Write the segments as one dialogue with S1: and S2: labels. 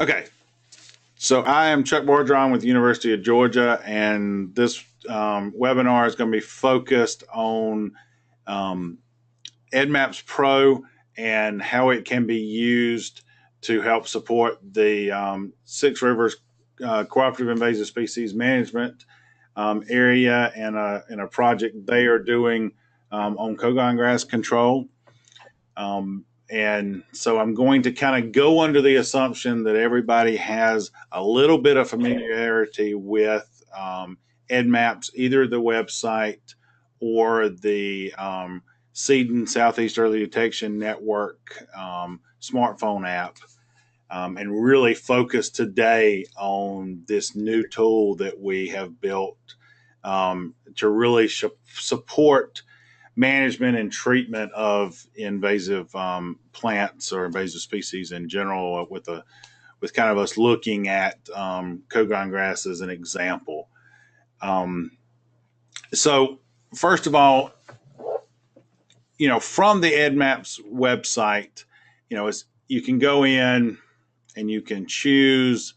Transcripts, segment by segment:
S1: Okay, so I am Chuck Bordron with the University of Georgia, and this webinar is going to be focused on um, EDDMapS Pro and how it can be used to help support the Six Rivers Cooperative Invasive Species Management area and a project they are doing on Kogon grass control. And so I'm going to kind of go under the assumption that everybody has a little bit of familiarity with EDDMapS, either the website or the SEDEN Southeast Early Detection Network smartphone app, and really focus today on this new tool that we have built to really support management and treatment of invasive plants or invasive species in general, with kind of us looking at Kogon grass as an example. So first of all, from the EDDMapS website, you can go in and you can choose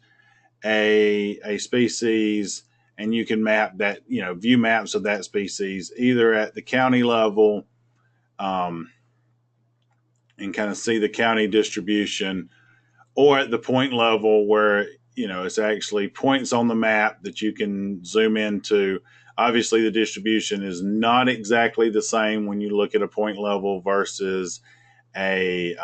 S1: a species, and you can map that, view maps of that species either at the county level, and kind of see the county distribution, or at the point level where, it's actually points on the map that you can zoom into. Obviously, the distribution is not exactly the same when you look at a point level versus a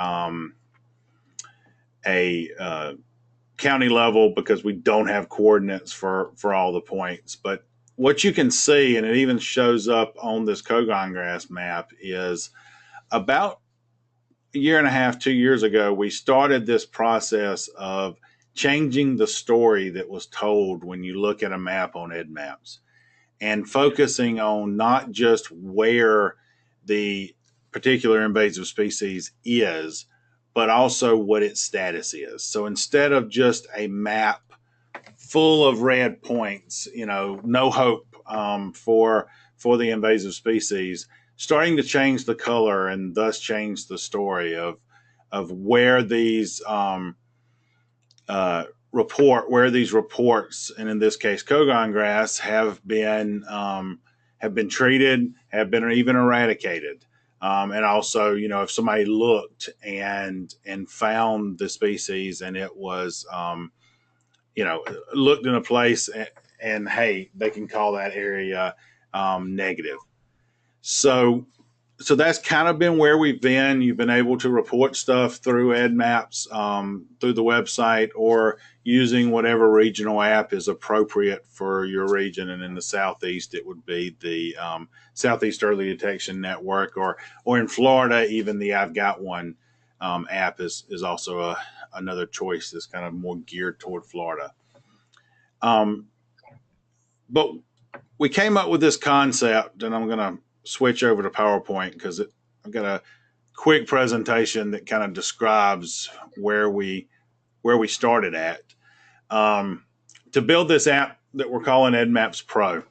S1: county level, because we don't have coordinates for all the points. But what you can see, and it even shows up on this Kogon grass map, is about a year and a half, 2 years ago, we started this process of changing the story that was told when you look at a map on EDDMapS, and focusing on not just where the particular invasive species is, but also what its status is. So instead of just a map full of red points, no hope for the invasive species, starting to change the color and thus change the story of where these reports, and in this case Kogon grass, have been treated, have been even eradicated. And also, if somebody looked and found the species, and it was, looked in a place, and hey, they can call that area negative. So that's kind of been where we've been. You've been able to report stuff through EDDMapS, through the website, or using whatever regional app is appropriate for your region. And in the Southeast, it would be the Southeast Early Detection Network, or in Florida, even the I've Got One app is also another choice that's kind of more geared toward Florida. But we came up with this concept, and I'm going to switch over to PowerPoint because I've got a quick presentation that kind of describes where we started at, to build this app that we're calling EDDMapS Pro.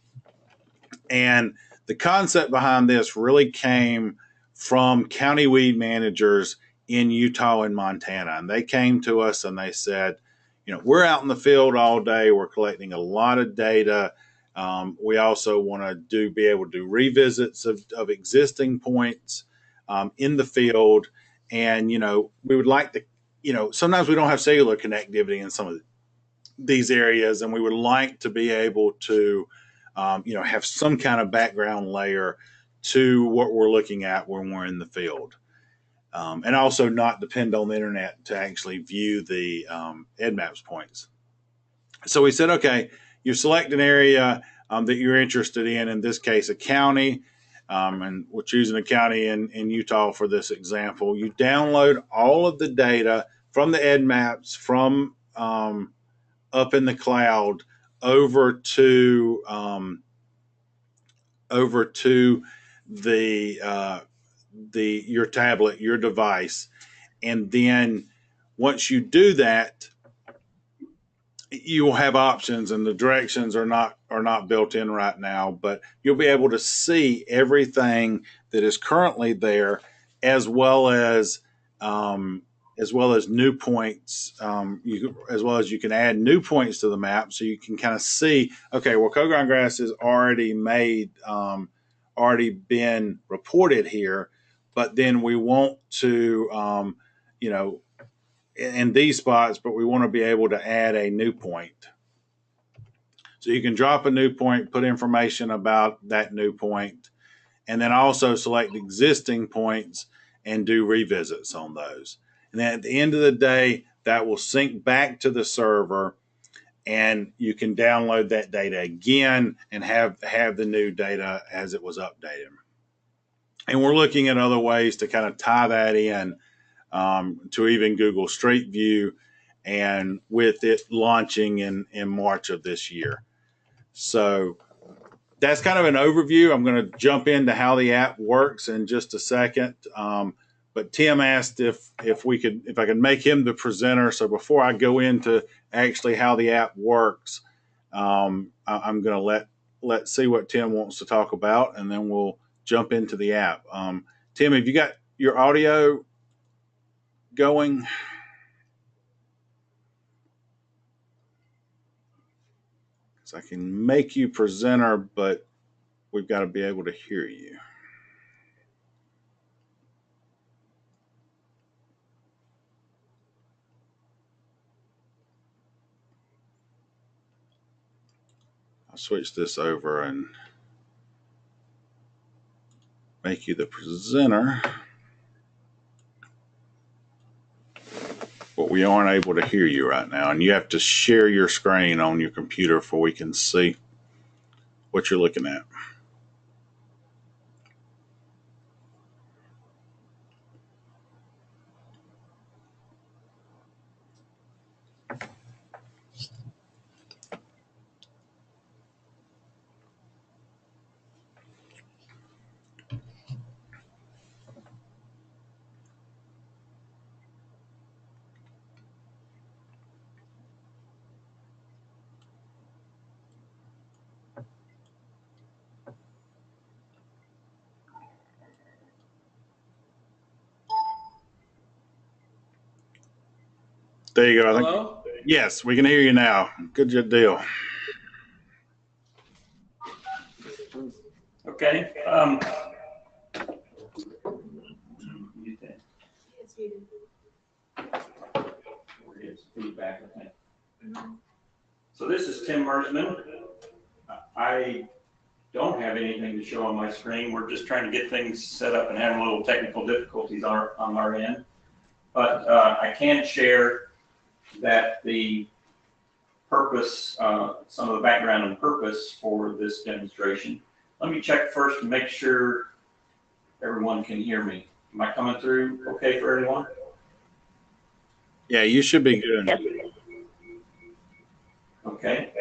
S1: And the concept behind this really came from county weed managers in Utah and Montana. And they came to us and they said, we're out in the field all day. We're collecting a lot of data. We also want to be able to do revisits of existing points in the field. And, we would like to, sometimes we don't have cellular connectivity in some of these areas, and we would like to be able to, have some kind of background layer to what we're looking at when we're in the field. And also not depend on the internet to actually view the EDDMapS points. So we said, okay, you select an area that you're interested in this case, a county, and we're choosing a county in Utah for this example. You download all of the data from the EDDMapS from up in the cloud over to your tablet, your device. And then once you do that, you will have options, and the directions are not built in right now, but you'll be able to see everything that is currently there, as well as as well as new points. As well as you can add new points to the map, so you can kind of see, okay, well, Cogon grass is already made, already been reported here, but then we want to, you know, in these spots, but we want to be able to add a new point. So you can drop a new point, put information about that new point, and then also select existing points and do revisits on those. And then at the end of the day, that will sync back to the server, and you can download that data again and have the new data as it was updated. And we're looking at other ways to kind of tie that in to even Google Street View, and with it launching in March of this year. So that's kind of an overview. I'm going to jump into how the app works in just a second. But Tim asked if I could make him the presenter. So before I go into actually how the app works, I'm going to let's see what Tim wants to talk about, and then we'll jump into the app. Tim, have you got your audio going? So I can make you presenter, but we've got to be able to hear you. I'll switch this over and make you the presenter. But we aren't able to hear you right now, and you have to share your screen on your computer before we can see what you're looking at. There you go.
S2: Hello?
S1: Yes, we can hear you now. Good deal.
S2: Okay. Feedback, I think. So this is Tim Mersman. I don't have anything to show on my screen. We're just trying to get things set up and having a little technical difficulties on our end. But I can share that the purpose, some of the background and purpose for this demonstration. Let me check first to make sure everyone can hear me. Am I coming through okay for everyone?
S1: Yeah, you should be good.
S2: Okay.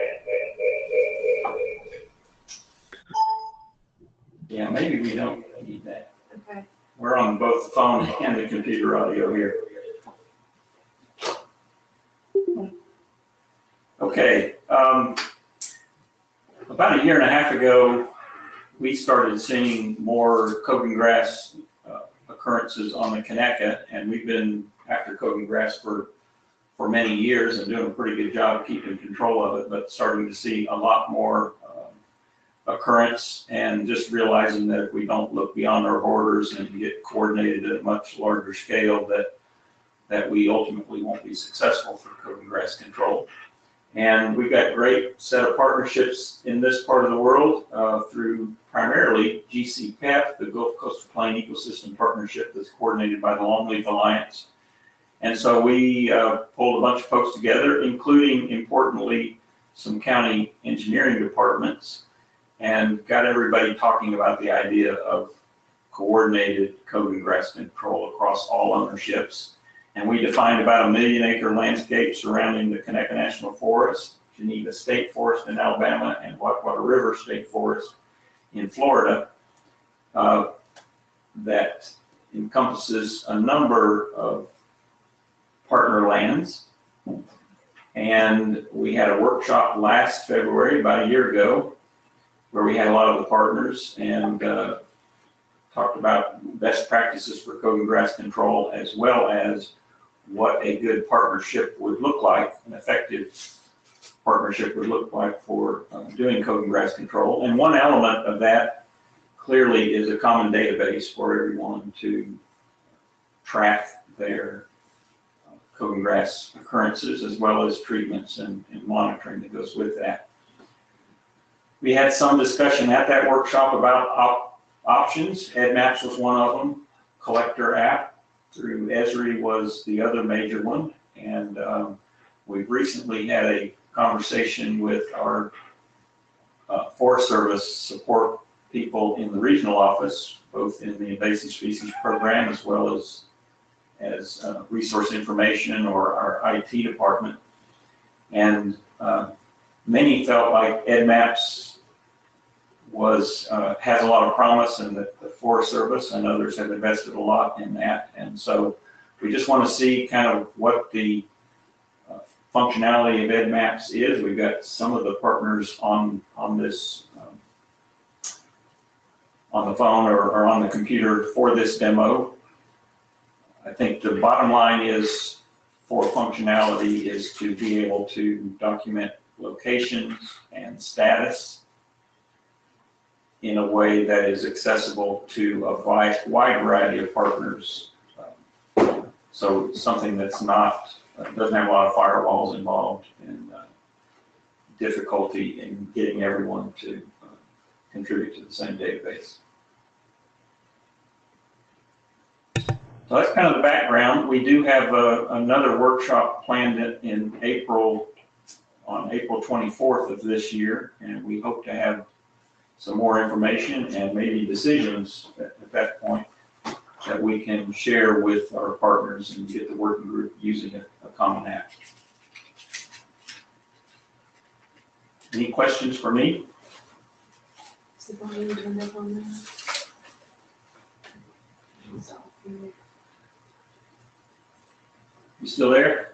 S2: Yeah, maybe we don't need that. Okay. We're on both the phone and the computer audio here. Okay. About a year and a half ago, we started seeing more Cogan grass occurrences on the Conecuh, and we've been after Cogan grass for many years and doing a pretty good job keeping control of it, but starting to see a lot more occurrence, and just realizing that if we don't look beyond our borders and get coordinated at a much larger scale, that we ultimately won't be successful for Cogan grass control. And we've got a great set of partnerships in this part of the world through primarily GCPEP, the Gulf Coastal Plain Ecosystem Partnership that's coordinated by the Longleaf Alliance. And so we pulled a bunch of folks together, including, importantly, some county engineering departments, and got everybody talking about the idea of coordinated Cogan grass control across all ownerships. And we defined about 1 million acre landscape surrounding the Conecuh National Forest, Geneva State Forest in Alabama, and Whitewater River State Forest in Florida, that encompasses a number of partner lands. And we had a workshop last February, about a year ago, where we had a lot of the partners and talked about best practices for Cogan grass control, as well as what a good partnership would look like, an effective partnership would look like for doing code and grass control. And one element of that clearly is a common database for everyone to track their code and grass occurrences, as well as treatments and monitoring that goes with that. We had some discussion at that workshop about options. EDDMapS was one of them. Collector app through Esri was the other major one. And we've recently had a conversation with our Forest Service support people in the regional office, both in the invasive species program as well as resource information or our IT department. And many felt like EDDMapS has a lot of promise, and that the Forest Service and others have invested a lot in that. And so we just want to see kind of what the functionality of EDDMapS is. We've got some of the partners on this on the phone or on the computer for this demo. I think the bottom line is, for functionality, is to be able to document locations and status in a way that is accessible to a wide variety of partners. So something that's not, doesn't have a lot of firewalls involved, and difficulty in getting everyone to contribute to the same database. So that's kind of the background. We do have another workshop planned in April, on April 24th of this year, and we hope to have some more information and maybe decisions at that point that we can share with our partners and get the working group using a common app. Any questions for me?
S3: Is the volume turned up on that?
S2: You still there?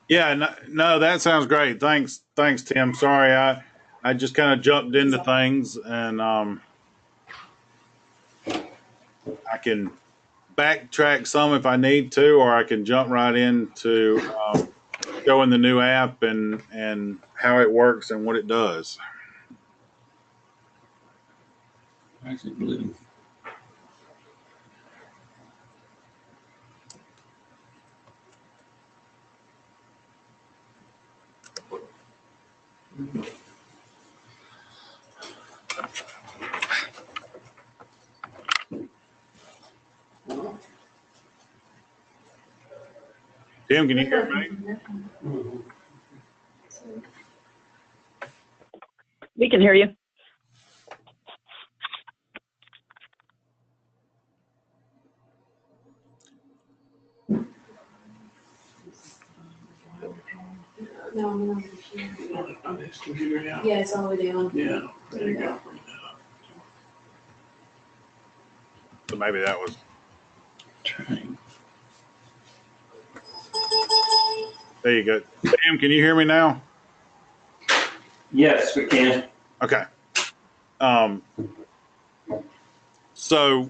S1: Yeah, no, that sounds great. Thanks, Tim. Sorry, I just kind of jumped into things, and I can backtrack some if I need to, or I can jump right into showing the new app and how it works and what it does.
S2: Actually, blue.
S1: Tim, can you hear me?
S4: We can hear you.
S3: No, I'm on the computer.
S5: On his computer now?
S3: Yeah, it's all the way down.
S5: Yeah, there you go.
S1: So maybe that was.
S5: Trying.
S1: There you go. Tim, can you hear me now?
S2: Yes, we can.
S1: Okay. So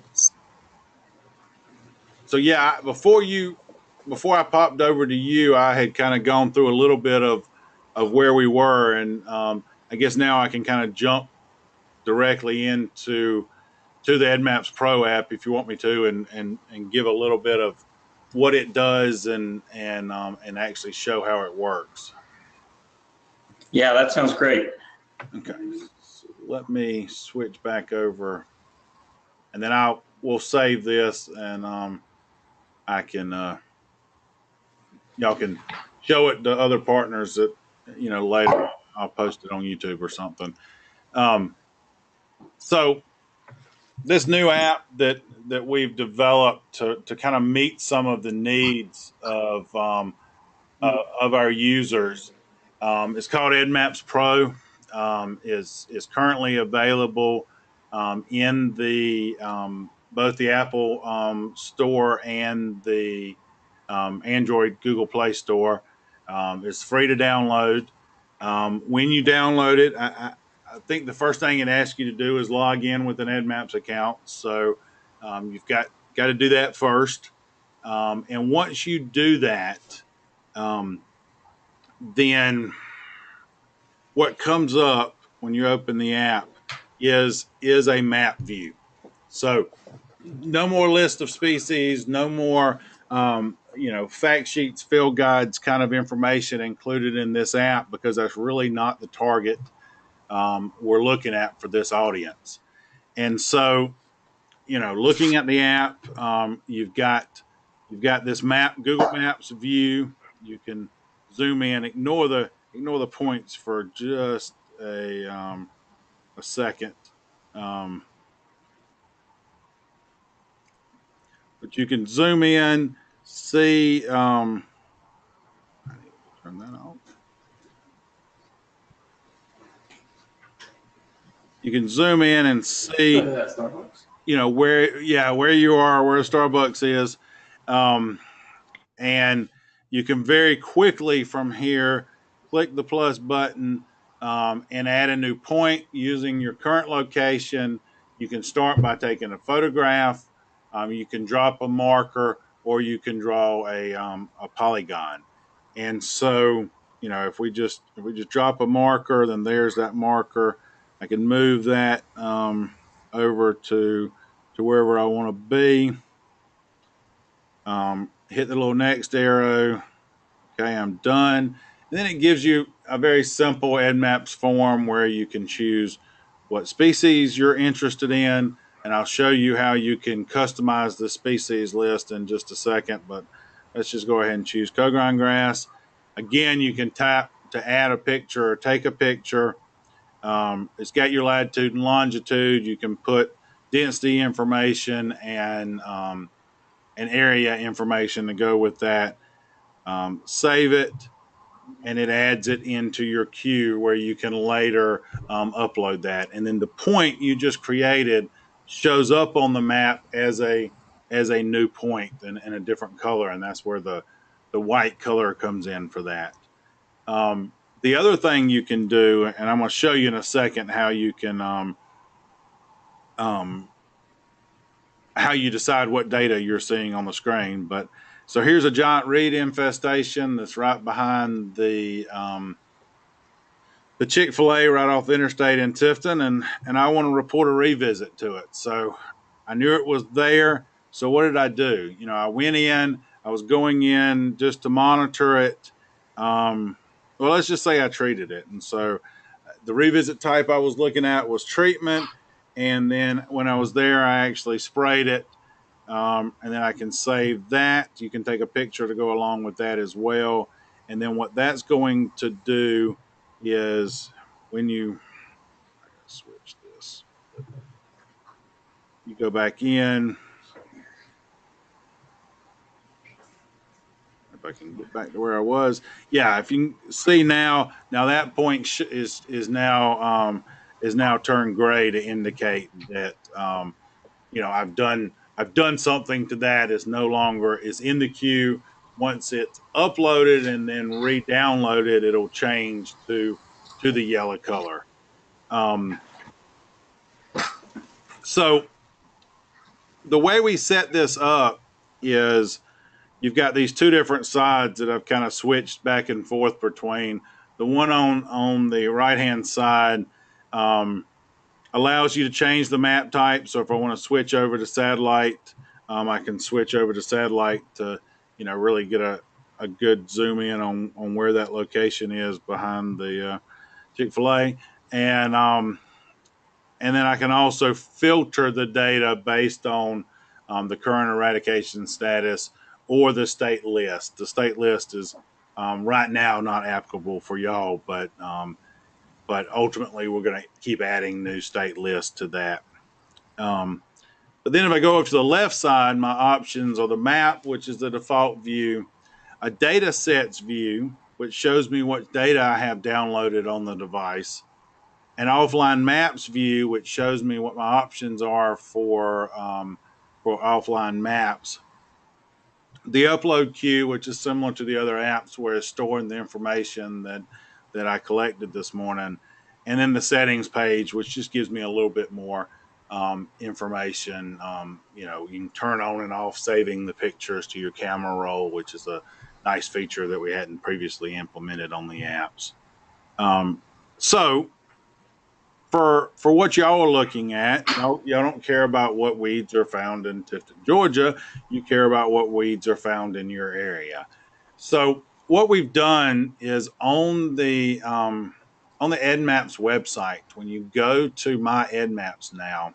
S1: yeah, before I popped over to you, I had kind of gone through a little bit of where we were, and I guess now I can kind of jump directly into the EDDMapS Pro app if you want me to, and give a little bit of what it does and actually show how it works.
S2: Yeah, that sounds great.
S1: Okay, so let me switch back over, and then we'll save this, and I can y'all can show it to other partners that later. I'll post it on YouTube or something. So this new app that we've developed to kind of meet some of the needs of our users is called EDDMapS Pro. Is currently available in the both the Apple Store and the Android Google Play Store. It's free to download. When you download it, I think the first thing it asks you to do is log in with an EDDMapS account. So you've got to do that first. And once you do that, then what comes up when you open the app is a map view. So no more list of species, no more fact sheets, field guides kind of information included in this app, because that's really not the target we're looking at for this audience. And so, looking at the app, you've got this map, Google Maps view. You can zoom in, ignore the points for just a second. Um, but you can zoom in, see. I need to turn that off. You can zoom in and see,
S5: That's Starbucks.
S1: where you are, where Starbucks is, and you can very quickly from here click the plus button and add a new point using your current location. You can start by taking a photograph. You can drop a marker, or you can draw a polygon. And so, if we just drop a marker, then there's that marker. I can move that over to wherever I want to be. Hit the little next arrow. Okay, I'm done. And then it gives you a very simple EDDMapS form where you can choose what species you're interested in. And I'll show you how you can customize the species list in just a second. But let's just go ahead and choose Cogron grass. Again, you can tap to add a picture or take a picture. It's got your latitude and longitude. You can put density information and area information to go with that. Save it, and it adds it into your queue where you can later upload that. And then the point you just created shows up on the map as a new point in a different color, and that's where the white color comes in for that. The other thing you can do, and I'm going to show you in a second how you can how you decide what data you're seeing on the screen. But so here's a giant reed infestation that's right behind the Chick-fil-A right off the interstate in Tifton, and I want to report a revisit to it. So I knew it was there. So what did I do? I went in. I was going in just to monitor it. Well, let's just say I treated it. And so the revisit type I was looking at was treatment. And then when I was there, I actually sprayed it. And then I can save that. You can take a picture to go along with that as well. And then what that's going to do is when I gotta switch this. You go back in. If I can get back to where I was, yeah. If you can see now that point is now turned gray to indicate that I've done something to that. It's no longer is in the queue. Once it's uploaded and then re-downloaded, it'll change to the yellow color. So the way we set this up is you've got these two different sides that I've kind of switched back and forth between. The one on the right hand side allows you to change the map type. So if I want to switch over to satellite, I can switch over to satellite to really get a good zoom in on where that location is behind the Chick-fil-A. And then I can also filter the data based on the current eradication status or the state list. The state list is right now not applicable for y'all, but ultimately we're going to keep adding new state lists to that. But then if I go up to the left side, my options are the map, which is the default view, a data sets view, which shows me what data I have downloaded on the device, an offline maps view, which shows me what my options are for offline maps, the upload queue, which is similar to the other apps where it's storing the information that I collected this morning, and then the settings page, which just gives me a little bit more information. You know, you can turn on and off saving the pictures to your camera roll, which is a nice feature that we hadn't previously implemented on the apps. So for what y'all are looking at, y'all don't care about what weeds are found in Tifton, Georgia. You care about what weeds are found in your area. So what we've done is on the EDDMapS website, when you go to my EDDMapS now,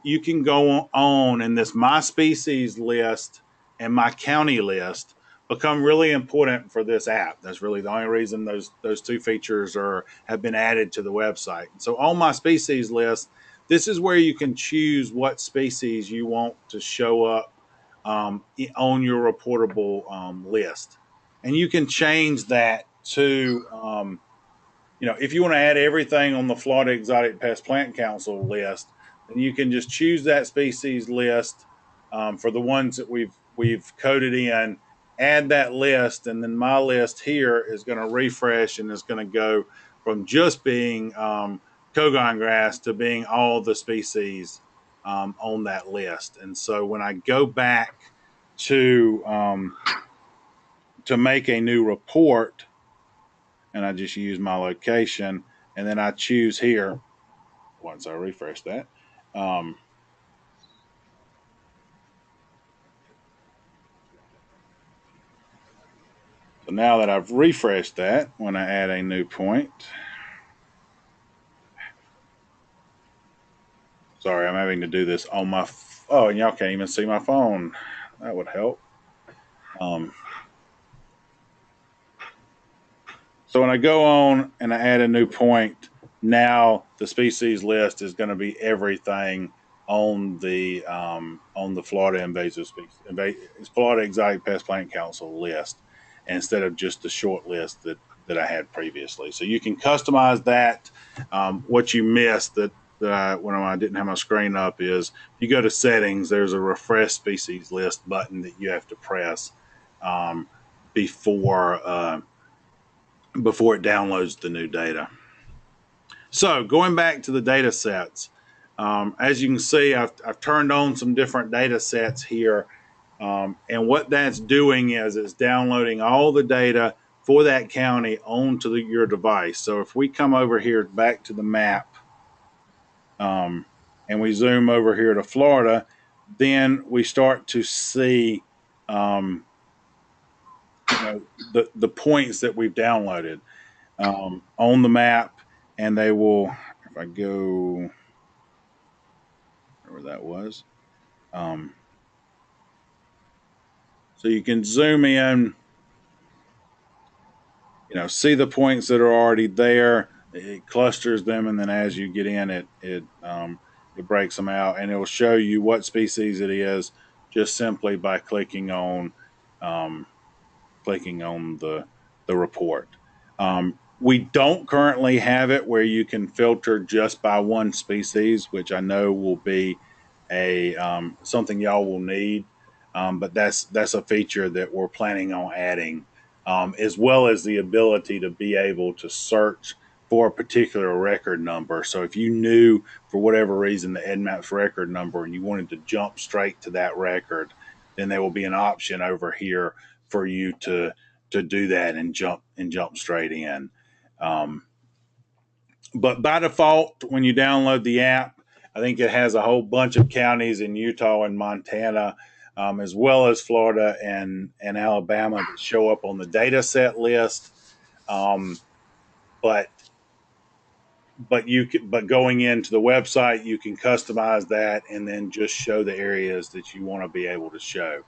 S1: you can go on and this my species list and my county list become really important for this app. That's really the only reason those two features have been added to the website. So on my species list, this is where you can choose what species you want to show up on your reportable list, and you can change that to you know, if you want to add everything on the Florida Exotic Pest Plant Council list, then you can just choose that species list for the ones that we've coded in, add that list, and then my list here is going to refresh and is going to go from just being Kogon grass to being all the species on that list. And so when I go back to make a new report, and I just use my location, and then I choose here once I refresh that. So now that I've refreshed that, when I add a new point, sorry, I'm having to do this on my, oh, and y'all can't even see my phone. That would help. So when I go on and I add a new point, now the species list is going to be everything on the Florida invasive species, Florida Exotic Pest Plant Council list, instead of just the short list that I had previously. So you can customize that. What you missed when I didn't have my screen up is if you go to settings, there's a refresh species list button that you have to press before before it downloads the new data. So going back to the data sets, as you can see, I've turned on some different data sets here. And what that's doing is it's downloading all the data for that county onto your device. So if we come over here back to the map and we zoom over here to Florida, then we start to see you know, the points that we've downloaded on the map, and they will, if I go where that was, so you can zoom in, you know, see the points that are already there. It clusters them, and then as you get in, it breaks them out, and it will show you what species it is just simply by um, clicking on the report. We don't currently have it where you can filter just by one species, which I know will be a something y'all will need. But that's a feature that we're planning on adding, as well as the ability to be able to search for a particular record number. So if you knew for whatever reason the EDDMapS record number and you wanted to jump straight to that record, then there will be an option over here for you to do that and jump straight in. Um, but by default, when you download the app, I think it has a whole bunch of counties in Utah and Montana, as well as Florida and Alabama that show up on the data set list. Um, but but going into the website, you can customize that and then just show the areas that you want to be able to show.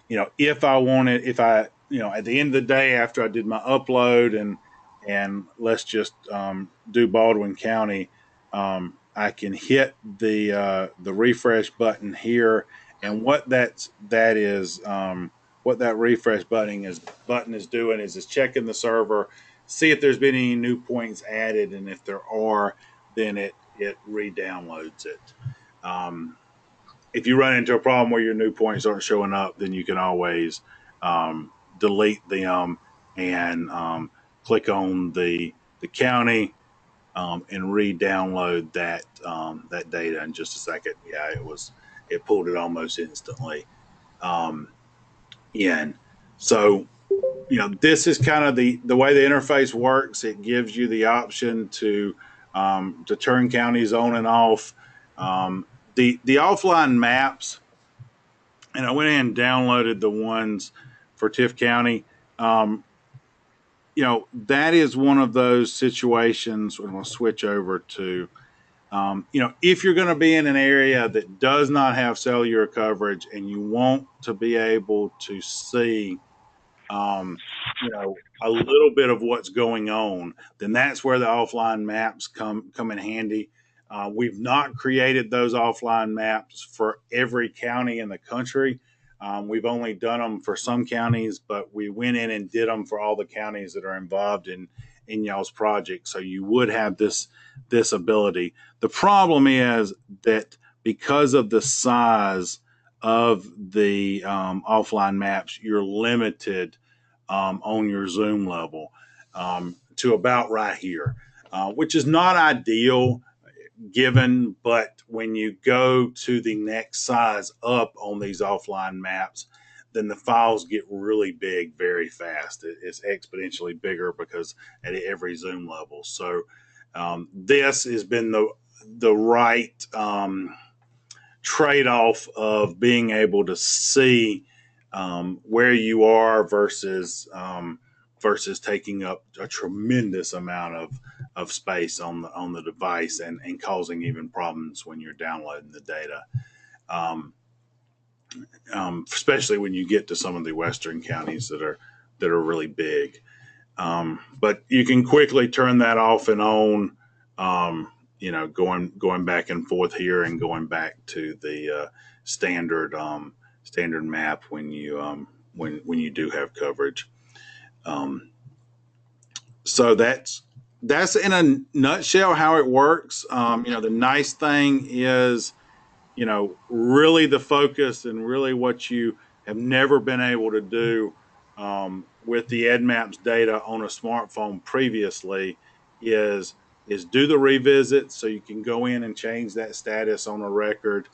S1: You know, if I, you know, at the end of the day, after I did my upload and let's just do Baldwin County, I can hit the refresh button here, and what that refresh button is doing is it's checking the server, see if there's been any new points added, and if there are, then it re-downloads it. If you run into a problem where your new points aren't showing up, then you can always delete them and click on the county, and re-download that that data in just a second. Yeah, it pulled it almost instantly in. So this is kind of the way the interface works. It gives you the option to turn counties on and off. The offline maps, and I went in and downloaded the ones for Tift County. That is one of those situations. I'm going to switch over to, if you're going to be in an area that does not have cellular coverage and you want to be able to see, a little bit of what's going on, then that's where the offline maps come in handy. We've not created those offline maps for every county in the country. We've only done them for some counties, but we went in and did them for all the counties that are involved in y'all's project. So you would have this ability. The problem is that because of the size of the offline maps, you're limited on your zoom level to about right here, which is not ideal given, but when you go to the next size up on these offline maps, then the files get really big very fast. It's exponentially bigger because at every zoom level. So this has been the right trade-off of being able to see where you are versus taking up a tremendous amount of space on the device and causing even problems when you're downloading the data. Especially when you get to some of the western counties that are really big. But you can quickly turn that off and on. Going back and forth here and going back to the standard map when you do have coverage. So that's in a nutshell how it works. The nice thing is, really the focus and really what you have never been able to do with the EDDMapS data on a smartphone previously is do the revisit so you can go in and change that status on a record.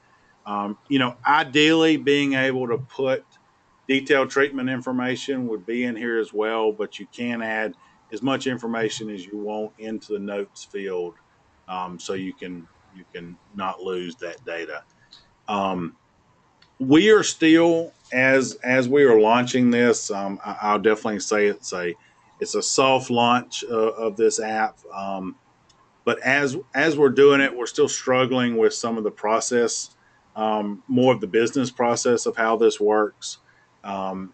S1: Ideally being able to put detailed treatment information would be in here as well, but you can add as much information as you want into the notes field so you can not lose that data. We are still as we are launching this. I'll definitely say it's a soft launch of this app. But as we're doing it, we're still struggling with some of the process, more of the business process of how this works.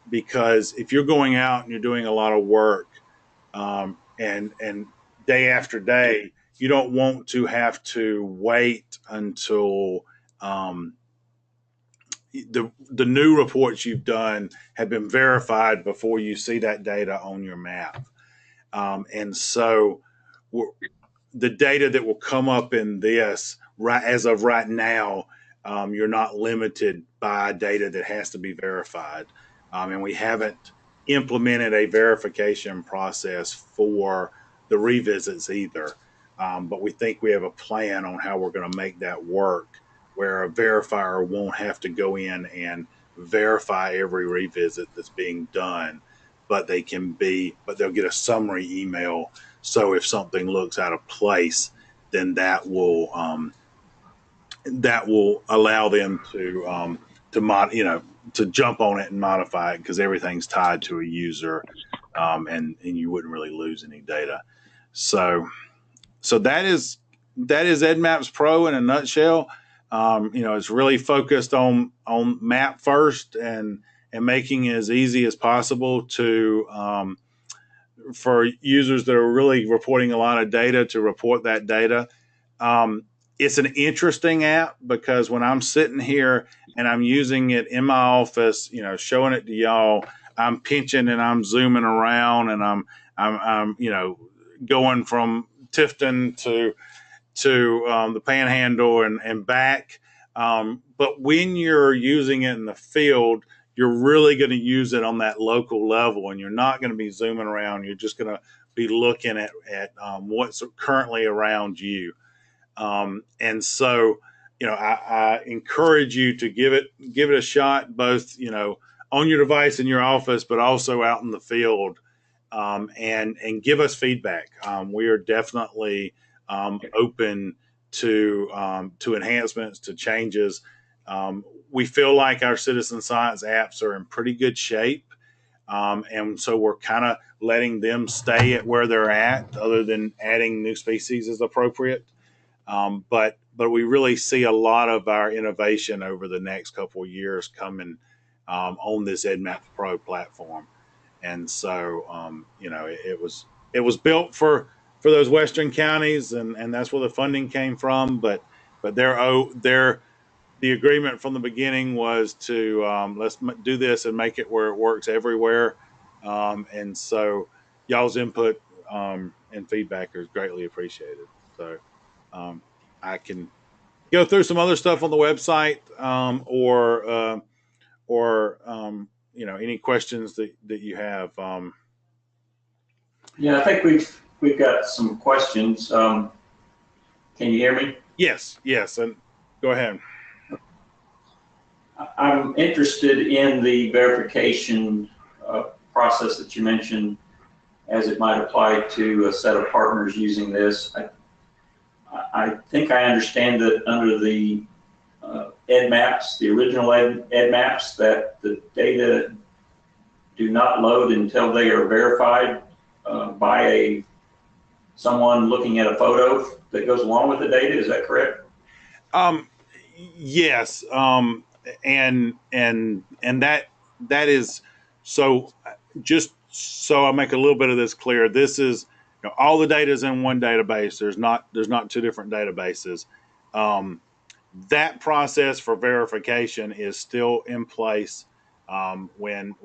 S1: Because if you're going out and you're doing a lot of work, and day after day, you don't want to have to wait until the new reports you've done have been verified before you see that data on your map. And so the data that will come up in this, right as of right now, you're not limited by data that has to be verified. And we haven't implemented a verification process for the revisits either. But we think we have a plan on how we're going to make that work, where a verifier won't have to go in and verify every revisit that's being done, but they'll get a summary email. So if something looks out of place, then that will allow them to jump on it and modify it, because everything's tied to a user, and you wouldn't really lose any data. So that is EDDMapS Pro in a nutshell. It's really focused on map first and making it as easy as possible to for users that are really reporting a lot of data to report that data. It's an interesting app because when I'm sitting here and I'm using it in my office, showing it to y'all, I'm pinching and I'm zooming around and I'm going from Tifton to the Panhandle and back. But when you're using it in the field, you're really going to use it on that local level, and you're not going to be zooming around. You're just going to be looking at what's currently around you. And so, I encourage you to give it a shot, both, on your device in your office, but also out in the field, and give us feedback. We are definitely open to enhancements, to changes. We feel like our citizen science apps are in pretty good shape. And so we're kind of letting them stay at where they're at, other than adding new species as appropriate. But we really see a lot of our innovation over the next couple of years coming on this EDDMapS Pro platform. And so, it was built for those western counties, and that's where the funding came from. But the agreement from the beginning was to, let's do this and make it where it works everywhere. And so y'all's input and feedback is greatly appreciated. So I can go through some other stuff on the website, or any questions that you have.
S2: Yeah, I think we've got some questions. Can you hear me?
S1: Yes, and go ahead.
S2: I'm interested in the verification process that you mentioned, as it might apply to a set of partners using this. I think I understand that under the EDDMapS, the original EDDMapS, that the data do not load until they are verified by someone looking at a photo that goes along with the data. Is that correct?
S1: Yes, and that is so. Just so I make a little bit of this clear, this is, all the data is in one database. There's not two different databases. That process for verification is still in place. When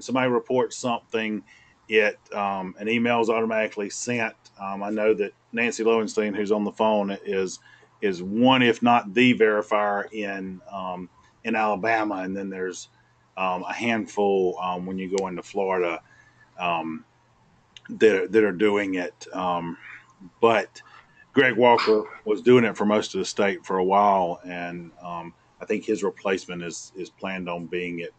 S1: somebody reports something, an email is automatically sent. I know that Nancy Lowenstein, who's on the phone, is one, if not the verifier in Alabama, and then there's a handful when you go into Florida that are doing it. But Greg Walker was doing it for most of the state for a while, and I think his replacement is planned on being it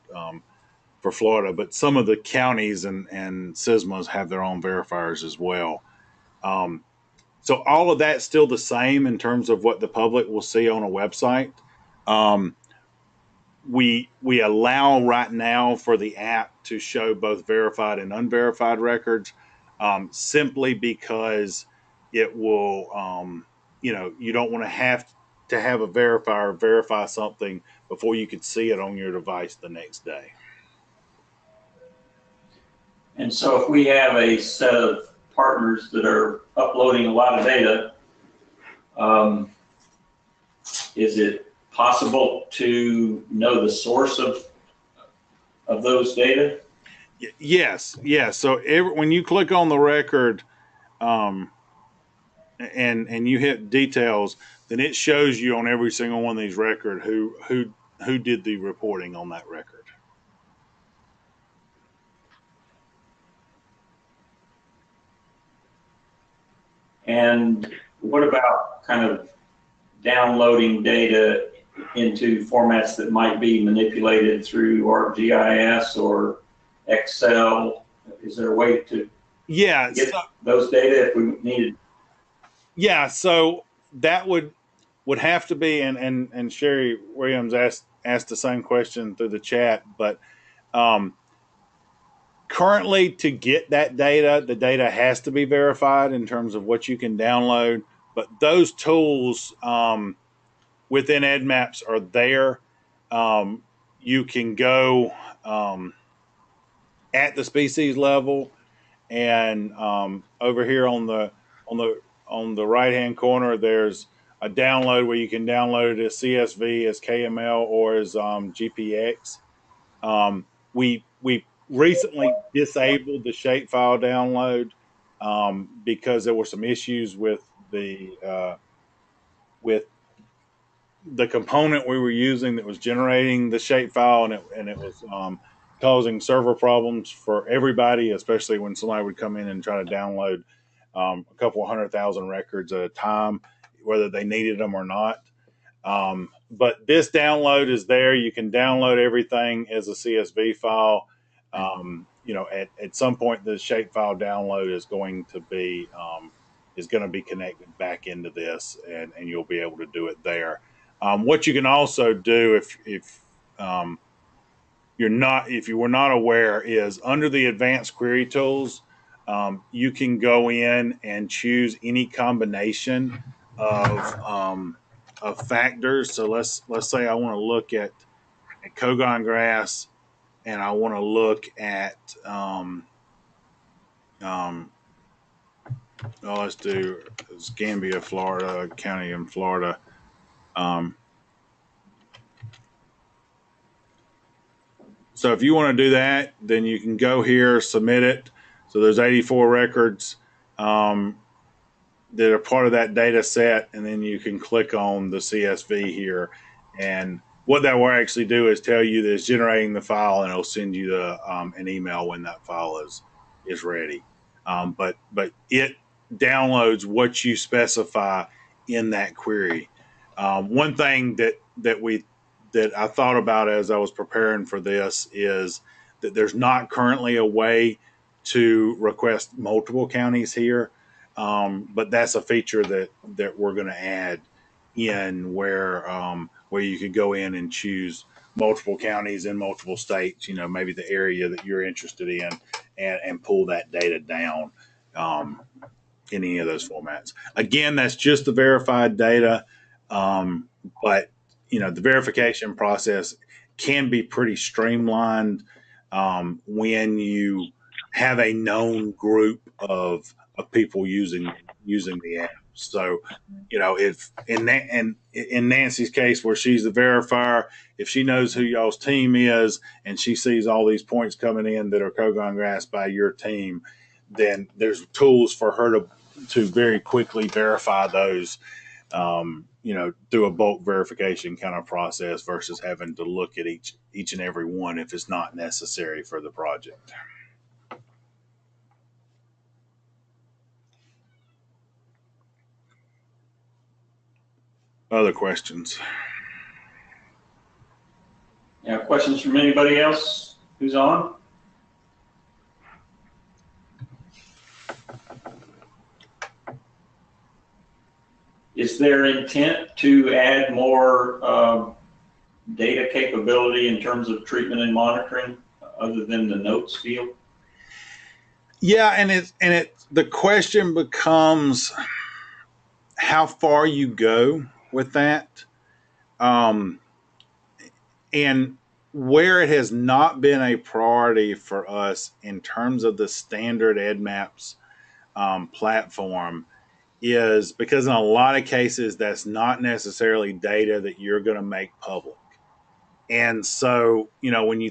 S1: for Florida. But some of the counties and CISMAs have their own verifiers as well. So all of that's still the same in terms of what the public will see on a website. We allow right now for the app to show both verified and unverified records, simply because it will, you don't want to have a verifier verify something before you could see it on your device the next day.
S2: And so if we have a set of partners that are uploading a lot of data, is it possible to know the source of those data?
S1: Yes. So when you click on the record, and you hit details, then it shows you on every single one of these records who did the reporting on that record.
S2: And what about kind of downloading data into formats that might be manipulated through ArcGIS or Excel? Is there a way to get those data if we needed?
S1: Yeah, so that would have to be, and Sherry Williams asked the same question through the chat, but currently, to get that data, the data has to be verified in terms of what you can download. But those tools within EDDMapS are there. You can go at the species level, and over here on the right hand corner, there's a download where you can download it as CSV, as KML, or as GPX. We recently disabled the shapefile download because there were some issues with the component we were using that was generating the shapefile, and it was causing server problems for everybody, especially when somebody would come in and try to download a couple 100,000 records at a time, whether they needed them or not. But this download is there. You can download everything as a CSV file. At some point, the shapefile download is going to be connected back into this, and you'll be able to do it there. What you can also do um, if you were not aware, is under the advanced query tools, you can go in and choose any combination of factors. So let's say I want to look at Kogon grass, and I want to look at let's do Gambia, Florida, county in Florida. Um, so if you want to do that, then you can go here, submit it. So there's 84 records that are part of that data set, and then you can click on the CSV here. And what that will actually do is tell you that it's generating the file, and it'll send you an email when that file is ready. But it downloads what you specify in that query. One thing that I thought about as I was preparing for this is that there's not currently a way to request multiple counties here. But that's a feature that we're going to add in where you could go in and choose multiple counties in multiple states, maybe the area that you're interested in, and pull that data down in any of those formats. Again, that's just the verified data, but the verification process can be pretty streamlined when you have a known group of people using the app. So, if in Nancy's case, where she's the verifier, if she knows who y'all's team is and she sees all these points coming in that are Kogon grass by your team, then there's tools for her to very quickly verify those, through a bulk verification kind of process versus having to look at each and every one if it's not necessary for the project. Other questions?
S2: Yeah, questions from anybody else who's on? Is there intent to add more data capability in terms of treatment and monitoring other than the notes field?
S1: Yeah, and the question becomes how far you go with that, and where it has not been a priority for us in terms of the standard EDDMapS platform is because in a lot of cases that's not necessarily data that you're going to make public. And so, when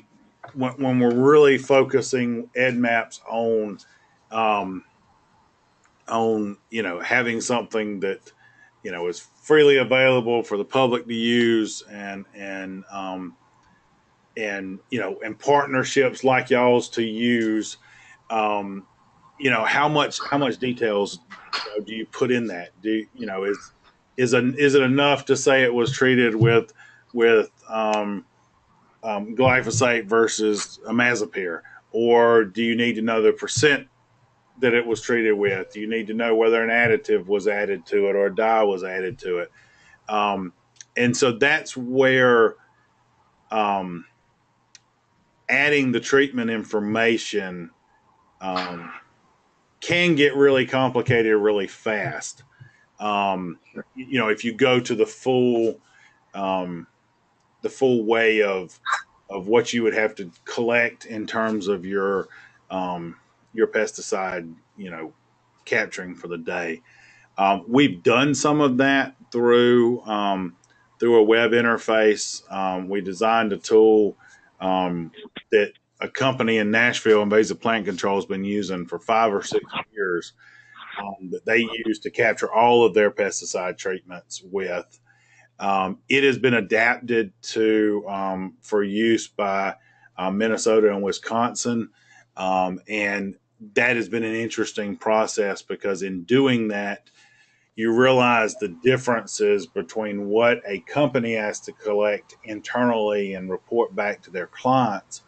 S1: we're really focusing EDDMapS on having something that is freely available for the public to use, and partnerships like y'all's to use, how much details do you put in that? Is it enough to say it was treated with glyphosate versus imazapyr, or do you need to know the percent that it was treated with? Do you need to know whether an additive was added to it or a dye was added to it? And so that's where adding the treatment information can get really complicated really fast. If you go to the full way of what you would have to collect in terms of your pesticide, capturing for the day. We've done some of that through a web interface. We designed a tool that a company in Nashville, Invasive Plant Control, has been using for 5 or 6 years, that they use to capture all of their pesticide treatments with. It has been adapted to for use by Minnesota and Wisconsin. And that has been an interesting process because in doing that, you realize the differences between what a company has to collect internally and report back to their clients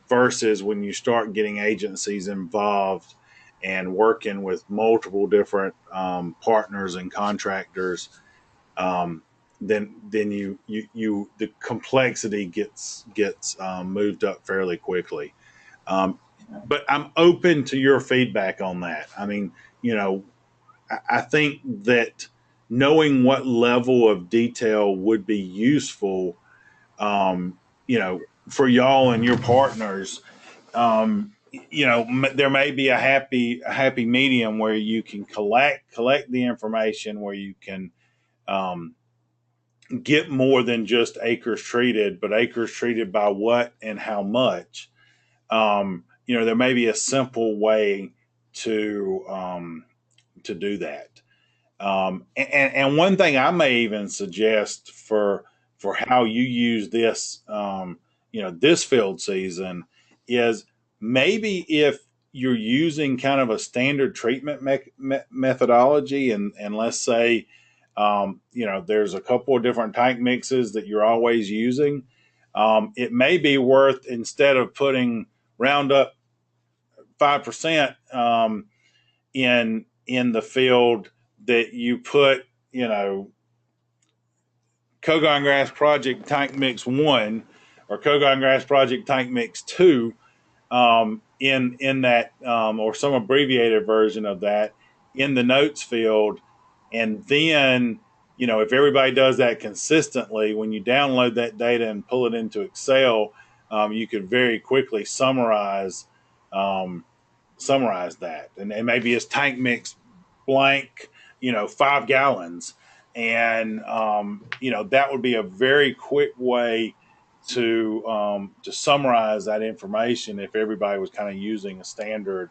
S1: versus when you start getting agencies involved and working with multiple different partners and contractors. Then you the complexity gets moved up fairly quickly. Um, but I'm open to your feedback on that. I mean, you know, I think that knowing what level of detail would be useful, you know, for y'all and your partners, there may be a happy medium where you can collect the information, where you can um, get more than just acres treated, but acres treated by what and how much. There may be a simple way to do that. And one thing I may even suggest for how you use this, this field season is maybe if you're using kind of a standard treatment methodology, and let's say, there's a couple of different tank mixes that you're always using. It may be worth, instead of putting Roundup 5% in the field, that you put, Cogon Grass Project Tank Mix 1 or Cogon Grass Project Tank Mix 2 in that, or some abbreviated version of that in the notes field. And then, if everybody does that consistently, when you download that data and pull it into Excel, you could very quickly summarize that. And maybe it's tank mix blank, 5 gallons. And, that would be a very quick way to summarize that information if everybody was kind of using a standard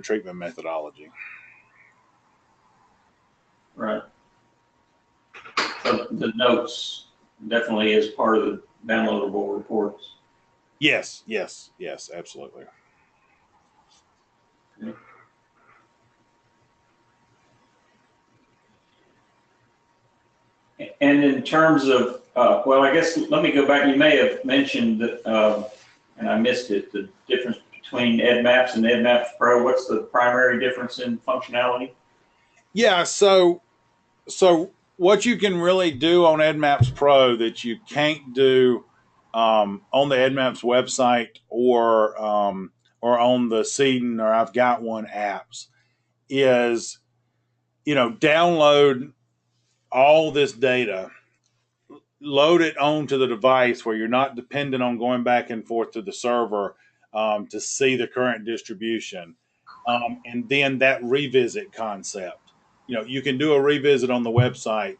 S1: treatment methodology.
S2: Right. So the notes definitely is part of the downloadable reports.
S1: Yes, absolutely.
S2: And in terms of, well, I guess, let me go back. You may have mentioned that, and I missed it, the difference between EDDMapS and EDDMapS Pro. What's the primary difference in functionality?
S1: Yeah, so what you can really do on EDDMapS Pro that you can't do on the EDDMapS website or on the Seedon or I've Got One apps is, download all this data, load it onto the device where you're not dependent on going back and forth to the server to see the current distribution. And then that revisit concept. You can do a revisit on the website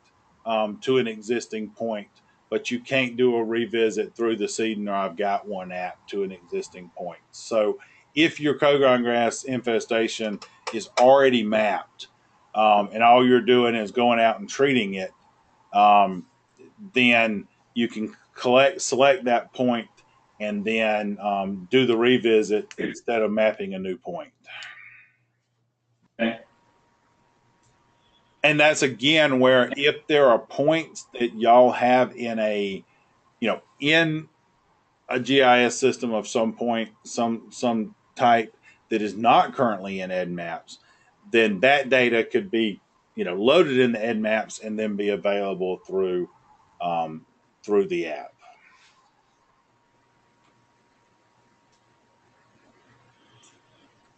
S1: to an existing point, but you can't do a revisit through the Seedon or I've Got One app to an existing point. So if your Cogon grass infestation is already mapped, and all you're doing is going out and treating it, then you can select that point and then do the revisit instead of mapping a new point.
S2: Okay.
S1: And that's again where, if there are points that y'all have in a GIS system of some point, some type that is not currently in EDDMapS, then that data could be loaded in the EDDMapS and then be available through the app.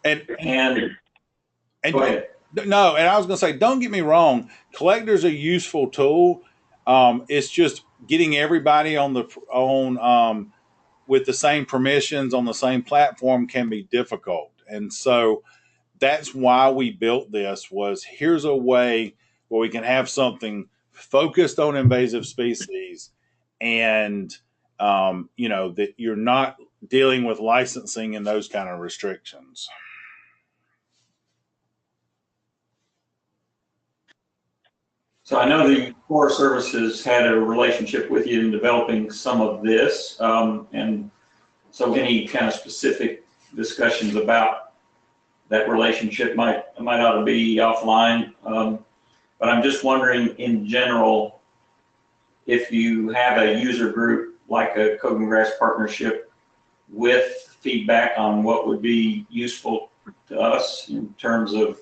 S1: And
S2: go ahead.
S1: No, and I was going to say, don't get me wrong, Collector's a useful tool. It's just getting everybody with the same permissions on the same platform can be difficult. And so that's why we built this, was here's a way where we can have something focused on invasive species, and that you're not dealing with licensing and those kind of restrictions.
S2: So I know the Forest Service has had a relationship with you in developing some of this, and so any kind of specific discussions about that relationship might ought to be offline. But I'm just wondering, in general, if you have a user group like a Cogan Grass Partnership with feedback on what would be useful to us in terms of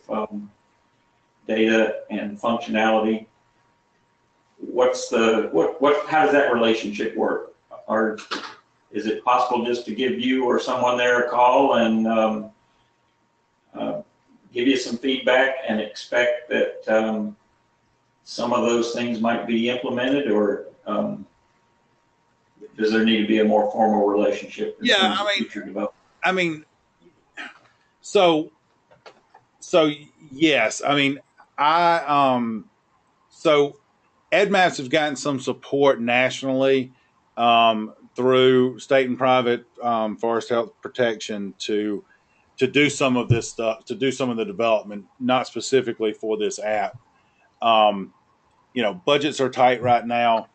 S2: data and functionality. How does that relationship work? Or is it possible just to give you or someone there a call and give you some feedback and expect that some of those things might be implemented, or does there need to be a more formal relationship in terms of future development?
S1: I mean, so yes, I mean, so EDDMapS has gotten some support nationally through state and private forest health protection to do some of this stuff, to do some of the development, not specifically for this app. You know, budgets are tight right now,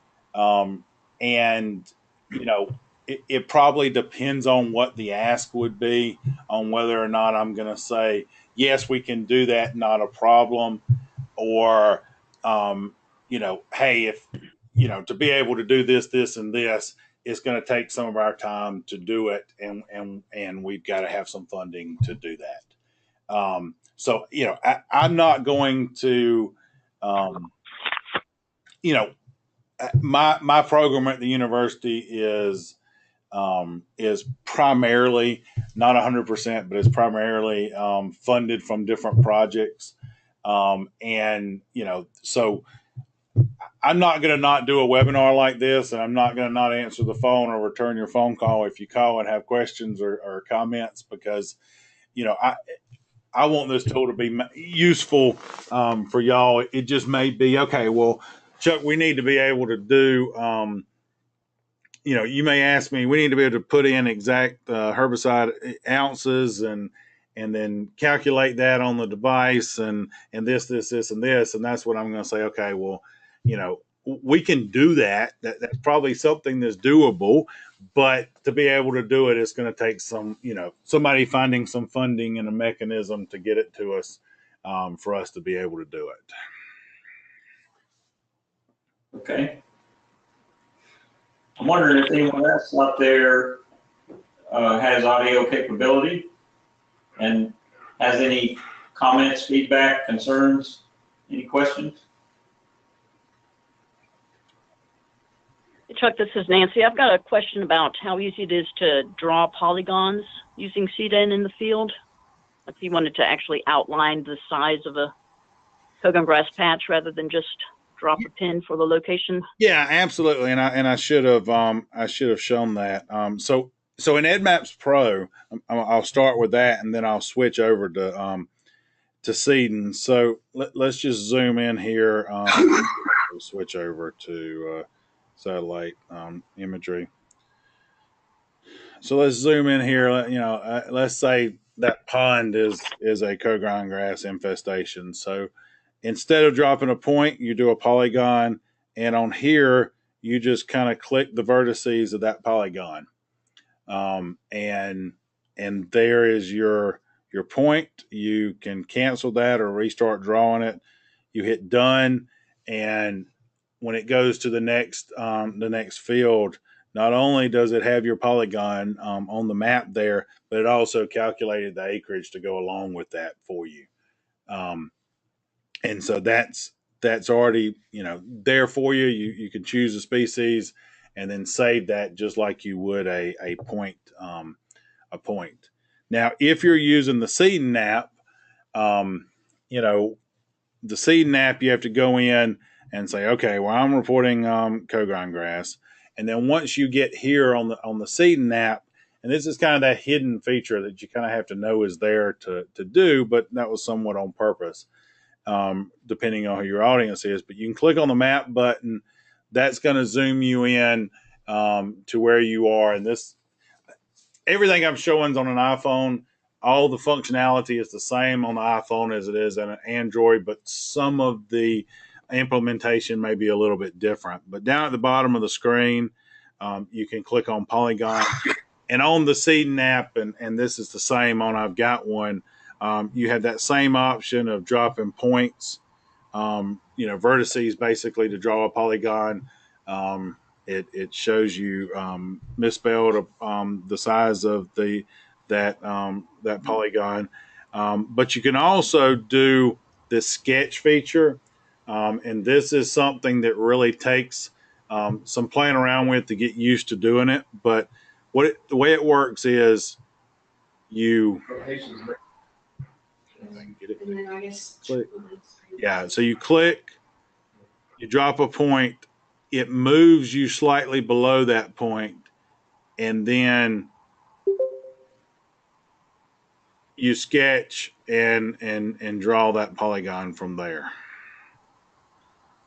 S1: and you know, it probably depends on what the ask would be, on whether or not I'm going to say yes, we can do that, not a problem, or you know, hey, if you know, to be able to do this, this, and this, it's going to take some of our time to do it, and we've got to have some funding to do that. So you know, I'm not going to, you know, my program at the university is primarily, not 100%, but is primarily funded from different projects, and you know, so I'm not going to not do a webinar like this, and I'm not going to not answer the phone or return your phone call if you call and have questions or comments, because you know, I want this tool to be useful for y'all. It just may be, okay, well, Chuck, we need to be able to do, you know, you may ask me, we need to be able to put in exact herbicide ounces and then calculate that on the device and this, and this. And that's what I'm going to say, okay, well, you know, we can do that. That's probably something that's doable, but to be able to do it, it's going to take some, you know, somebody finding some funding and a mechanism to get it to us, for us to be able to do it.
S2: Okay. I'm wondering if anyone else out there has audio capability and has any comments, feedback, concerns, any questions?
S4: Chuck, this is Nancy. I've got a question about how easy it is to draw polygons using CDN in the field. If you wanted to actually outline the size of a Cogan grass patch rather than just drop a pin for the location.
S1: Yeah, absolutely. And I should have shown that. So in EDDMapS Pro, I'll start with that, and then I'll switch over to Seeding. So let's just zoom in here. We'll switch over to satellite imagery. So let's zoom in here. You know, let's say that pond is a Cogan grass infestation. So instead of dropping a point, you do a polygon, and on here you just kind of click the vertices of that polygon, and there is your point. You can cancel that or restart drawing it. You hit done, and when it goes to the next field, not only does it have your polygon on the map there, but it also calculated the acreage to go along with that for you. And so that's already, you know, there for you. You can choose a species and then save that just like you would a point. Now, if you're using the Seeding app, you know, the Seeding app, you have to go in and say, okay, well, I'm reporting Cogan grass, and then once you get here on the Seeding app, and this is kind of that hidden feature that you kind of have to know is there to do, but that was somewhat on purpose, depending on who your audience is. But you can click on the map button. That's going to zoom you in to where you are. And this, everything I'm showing is on an iPhone. All the functionality is the same on the iPhone as it is on an Android, but some of the implementation may be a little bit different. But down at the bottom of the screen, you can click on polygon. And on the Seeding app, and this is the same on I've Got One, you have that same option of dropping points, vertices basically to draw a polygon. It shows you misspelled the size of that polygon. But you can also do this sketch feature. And this is something that really takes some playing around with to get used to doing it. But the way it works is you
S3: And then I guess.
S1: click. Yeah, so you click, you drop a point, it moves you slightly below that point, and then you sketch and draw that polygon from there.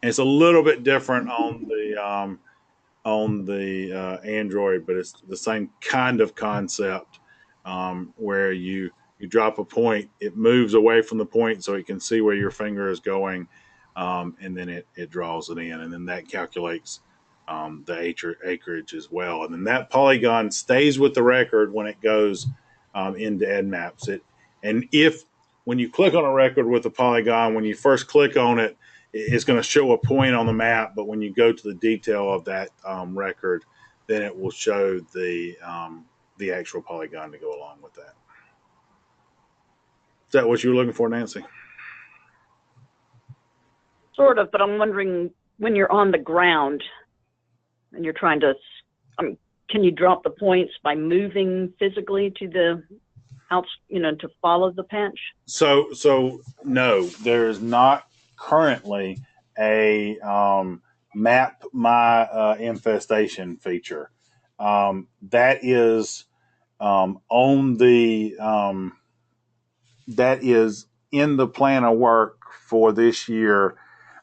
S1: And it's a little bit different on the Android, but it's the same kind of concept where you drop a point, it moves away from the point so it can see where your finger is going, and then it draws it in, and then that calculates the acreage as well. And then that polygon stays with the record when it goes into EDDMapS. When you click on a record with a polygon, when you first click on it, it's going to show a point on the map, but when you go to the detail of that record, then it will show the actual polygon to go along with that. Is that what you were looking for, Nancy?
S4: Sort of, but I'm wondering when you're on the ground and you're trying to, can you drop the points by moving physically to the house, to follow the patch?
S1: So no, there's not currently a map my infestation feature. That is that is in the plan of work for this year,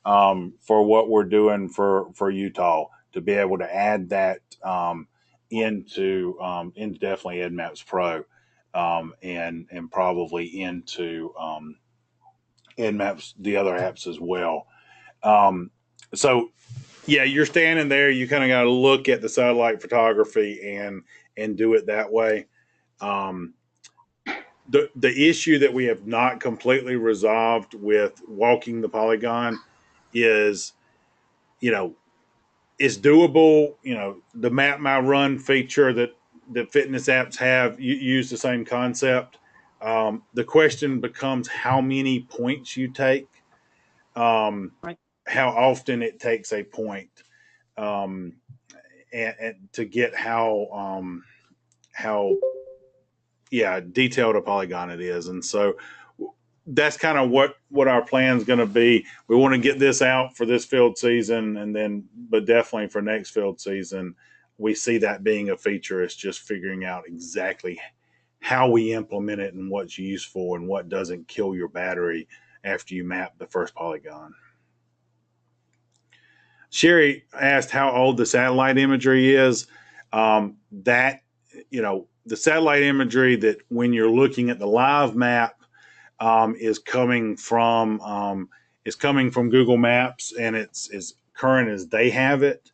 S1: for what we're doing for Utah, to be able to add that into definitely EDDMapS Pro, and probably into EDDMapS, the other apps as well. So yeah, you're standing there. You kind of got to look at the satellite photography and do it that way. The issue that we have not completely resolved with walking the polygon is, it's doable. The Map My Run feature that fitness apps have use the same concept. The question becomes how many points you take,
S4: Right.
S1: how often it takes a point, and to get how detailed a polygon it is. And so that's kind of what our plan is going to be. We want to get this out for this field season, and then, but definitely for next field season, we see that being a feature. It's just figuring out exactly how we implement it and what's useful and what doesn't kill your battery after you map the first polygon. Sherry asked how old the satellite imagery is. The satellite imagery that when you're looking at the live map is coming from Google Maps, and it's as current as they have it.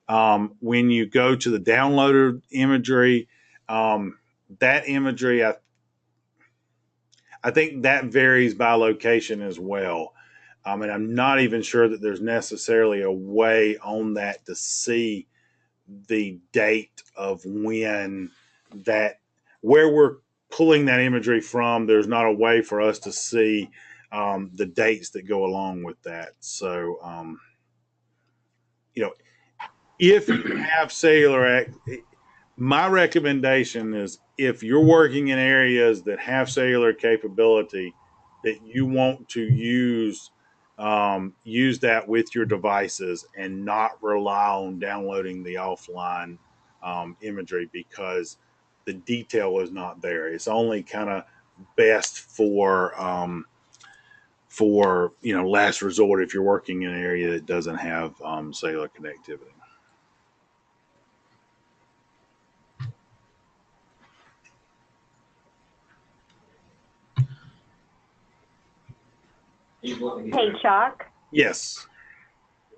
S1: When you go to the downloaded imagery, that imagery, I think that varies by location as well. And I'm not even sure that there's necessarily a way on that to see the date of when where we're pulling that imagery from. There's not a way for us to see the dates that go along with that. So, if you have cellular, my recommendation is, if you're working in areas that have cellular capability, that you want to use that with your devices and not rely on downloading the offline imagery, because the detail is not there. It's only kind of best for last resort if you're working in an area that doesn't have cellular connectivity.
S6: Hey, Chuck.
S1: Yes.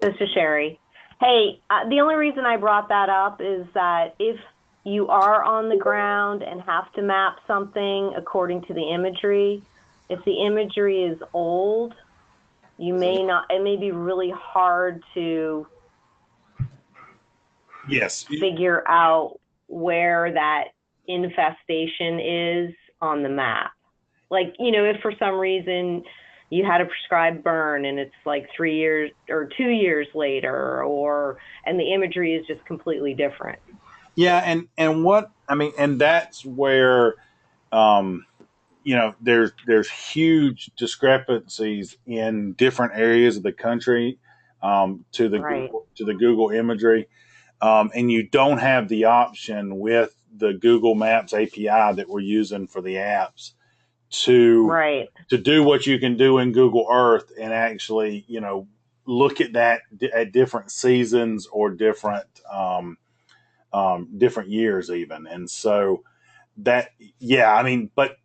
S6: This is Sherry. Hey, the only reason I brought that up is that if you are on the ground and have to map something according to the imagery, if the imagery is old, you may not, it may be really hard to
S1: Yes.
S6: figure out where that infestation is on the map. Like, you know, if for some reason you had a prescribed burn and it's like 3 years or 2 years later, and the imagery is just completely different.
S1: Yeah, and what I mean, and that's where there's huge discrepancies in different areas of the country to the
S6: Right.
S1: Google imagery, and you don't have the option with the Google Maps API that we're using for the apps to
S6: Right.
S1: to do what you can do in Google Earth and actually look at that at different seasons or different years even. And so that, yeah, I mean, but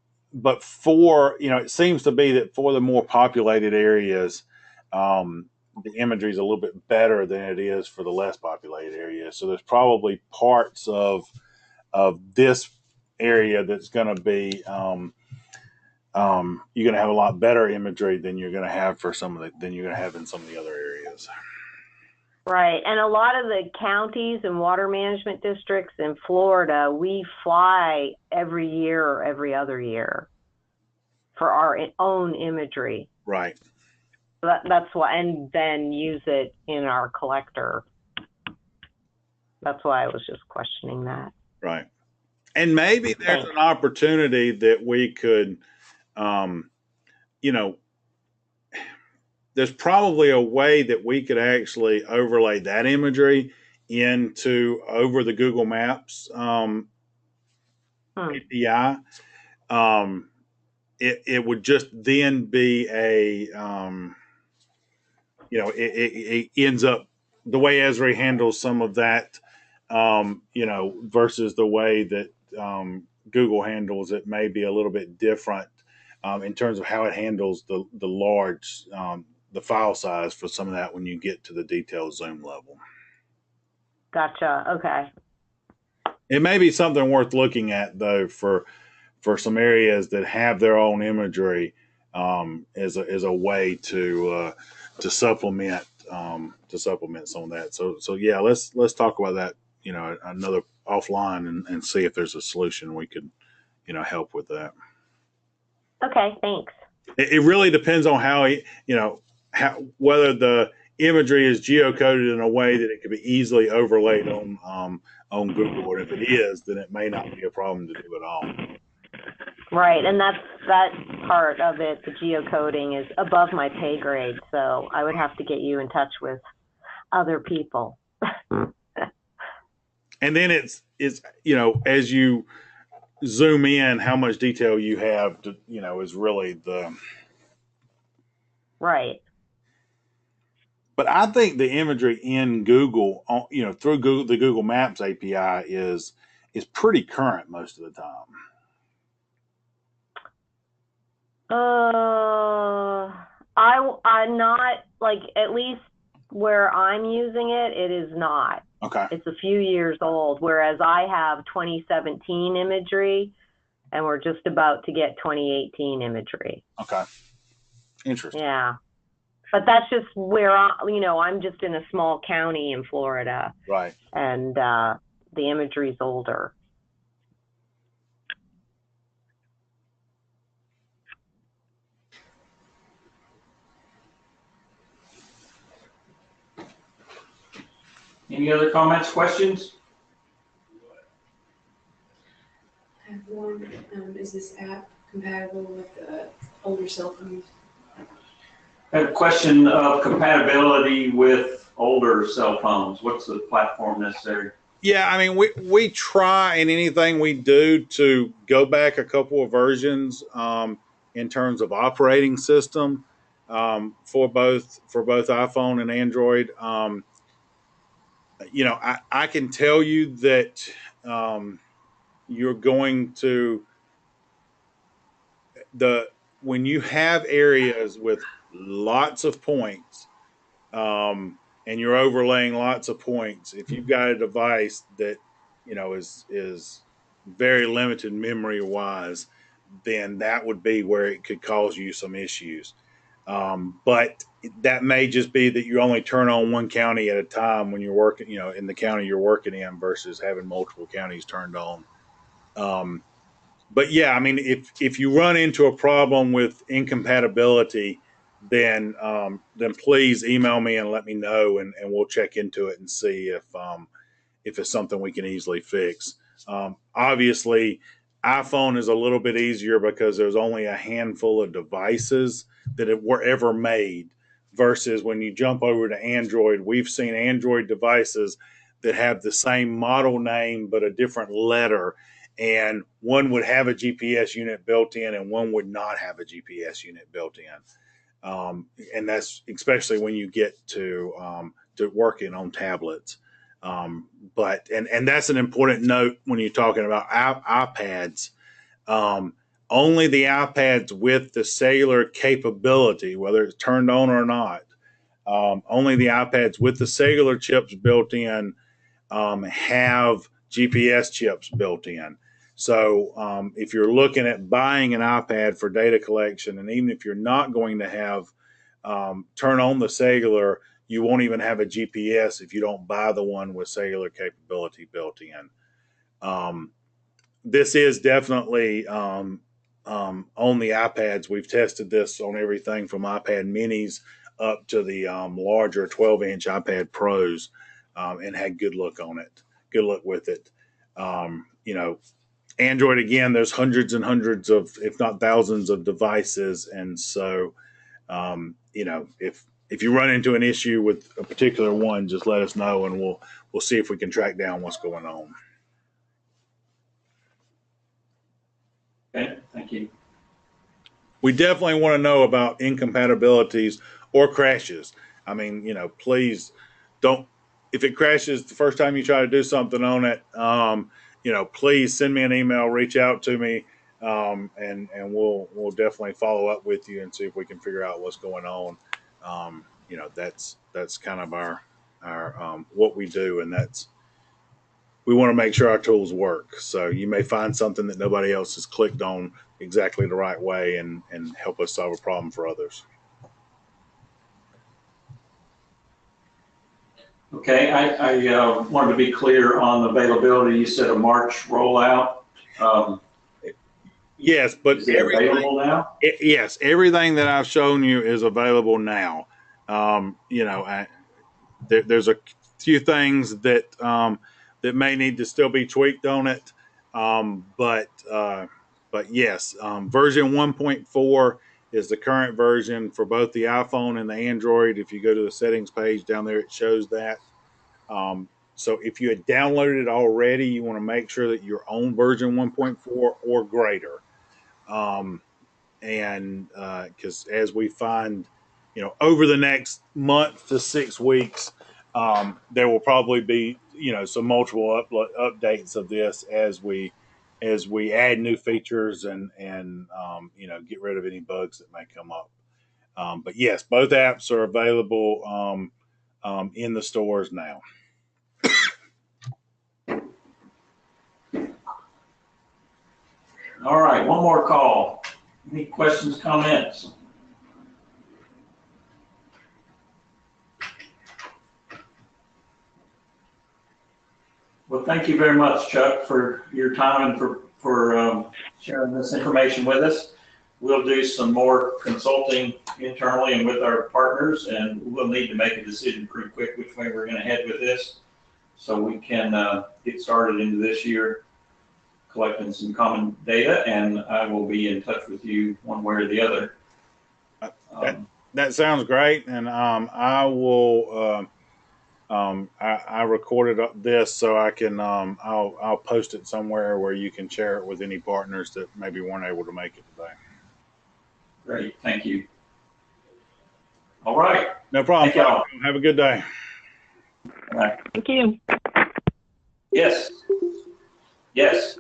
S1: for, it seems to be that for the more populated areas, the imagery is a little bit better than it is for the less populated areas. So there's probably parts of this area that's going to be, you're going to have a lot better imagery than you're going to have than you're going to have in some of the other areas.
S6: Right. And a lot of the counties and water management districts in Florida, we fly every year or every other year for our own imagery.
S1: Right.
S6: So that's why, and then use it in our collector. That's why I was just questioning that.
S1: Right. And maybe there's an opportunity that we could, there's probably a way that we could actually overlay that imagery over the Google Maps API. It would just then be it ends up the way Esri handles some of that, versus the way that Google handles it may be a little bit different in terms of how it handles the large, the file size for some of that when you get to the detailed zoom level.
S6: Gotcha. Okay.
S1: It may be something worth looking at though for some areas that have their own imagery as a way to supplement some of that. So yeah, let's talk about that. Another offline and see if there's a solution we could help with that.
S6: Okay. Thanks.
S1: It really depends on whether the imagery is geocoded in a way that it can be easily overlaid on Google, and if it is, then it may not be a problem to do at all.
S6: Right, and that part of it, the geocoding, is above my pay grade, so I would have to get you in touch with other people.
S1: And then it's as you zoom in, how much detail you have to, is really the
S6: right.
S1: But I think the imagery in Google, through Google, the Google Maps API is pretty current most of the time.
S6: I'm not, like, at least where I'm using it, it is not.
S1: Okay.
S6: It's a few years old, whereas I have 2017 imagery, and we're just about to get 2018 imagery.
S1: Okay. Interesting.
S6: Yeah. But that's just where I'm just in a small county in Florida.
S1: Right.
S6: And the imagery's older.
S2: Any other comments, questions?
S3: I have one. Is this app compatible with older cell phones?
S2: I have a question of compatibility with older cell phones. What's the platform necessary?
S1: Yeah, I mean, we try in anything we do to go back a couple of versions in terms of operating system for both iPhone and Android. I can tell you that you're going to when you have areas with lots of points, and and you're overlaying lots of points, if you've got a device that, is very limited memory wise, then that would be where it could cause you some issues. But that may just be that you only turn on one county at a time when you're working, in the county you're working in versus having multiple counties turned on. But yeah, I mean, if you run into a problem with incompatibility, then please email me and let me know, and we'll check into it and see if it's something we can easily fix. Obviously, iPhone is a little bit easier because there's only a handful of devices that were ever made, versus when you jump over to Android, we've seen Android devices that have the same model name but a different letter, and one would have a GPS unit built in and one would not have a GPS unit built in. And that's especially when you get to working on tablets. But that's an important note when you're talking about iPads. Only the iPads with the cellular capability, whether it's turned on or not, only the iPads with the cellular chips built in have GPS chips built in. So if you're looking at buying an iPad for data collection, and even if you're not going to have turn on the cellular, you won't even have a GPS if you don't buy the one with cellular capability built in. This is definitely on the iPads. We've tested this on everything from iPad minis up to the larger 12-inch iPad Pros, and had good luck with it. Android, again, there's hundreds and hundreds of, if not thousands of devices. And so, if you run into an issue with a particular one, just let us know and we'll see if we can track down what's going on.
S2: Okay, thank you.
S1: We definitely want to know about incompatibilities or crashes. I mean, please don't, if it crashes the first time you try to do something on it, please send me an email, reach out to me, and we'll definitely follow up with you and see if we can figure out what's going on. That's kind of our what we do, and we want to make sure our tools work. So you may find something that nobody else has clicked on exactly the right way, and help us solve a problem for others.
S2: Okay, I wanted to be clear on availability. You said a March rollout.
S1: Yes, but
S2: is it available now?
S1: Yes, everything that I've shown you is available now. There's a few things that may need to still be tweaked on it, but yes, version 1.4 is the current version for both the iPhone and the Android. If you go to the settings page down there, it shows that. So if you had downloaded it already, you want to make sure that you're on version 1.4 or greater. And because as we find, over the next month to 6 weeks, there will probably be, some multiple updates of this as we add new features and get rid of any bugs that may come up. But yes, both apps are available in the stores now.
S2: All right, one more call. Any questions, comments? Well, thank you very much, Chuck, for your time and for sharing this information with us. We'll do some more consulting internally and with our partners, and we'll need to make a decision pretty quick which way we're going to head with this, so we can get started into this year collecting some common data, and I will be in touch with you one way or the other.
S1: That sounds great, and I will. I recorded this so I can. I'll post it somewhere where you can share it with any partners that maybe weren't able to make it today.
S2: Great, thank you. All right.
S1: No problem.
S2: Thank y'all.
S1: Have a good day.
S2: All right.
S4: Thank you.
S2: Yes. Yes.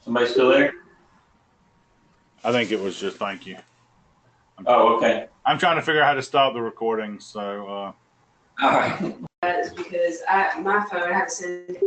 S2: Somebody still there?
S1: I think it was just thank you.
S2: Oh, okay.
S1: I'm trying to figure out how to stop the recording. So,
S2: All right.
S3: That is because my phone, I have to send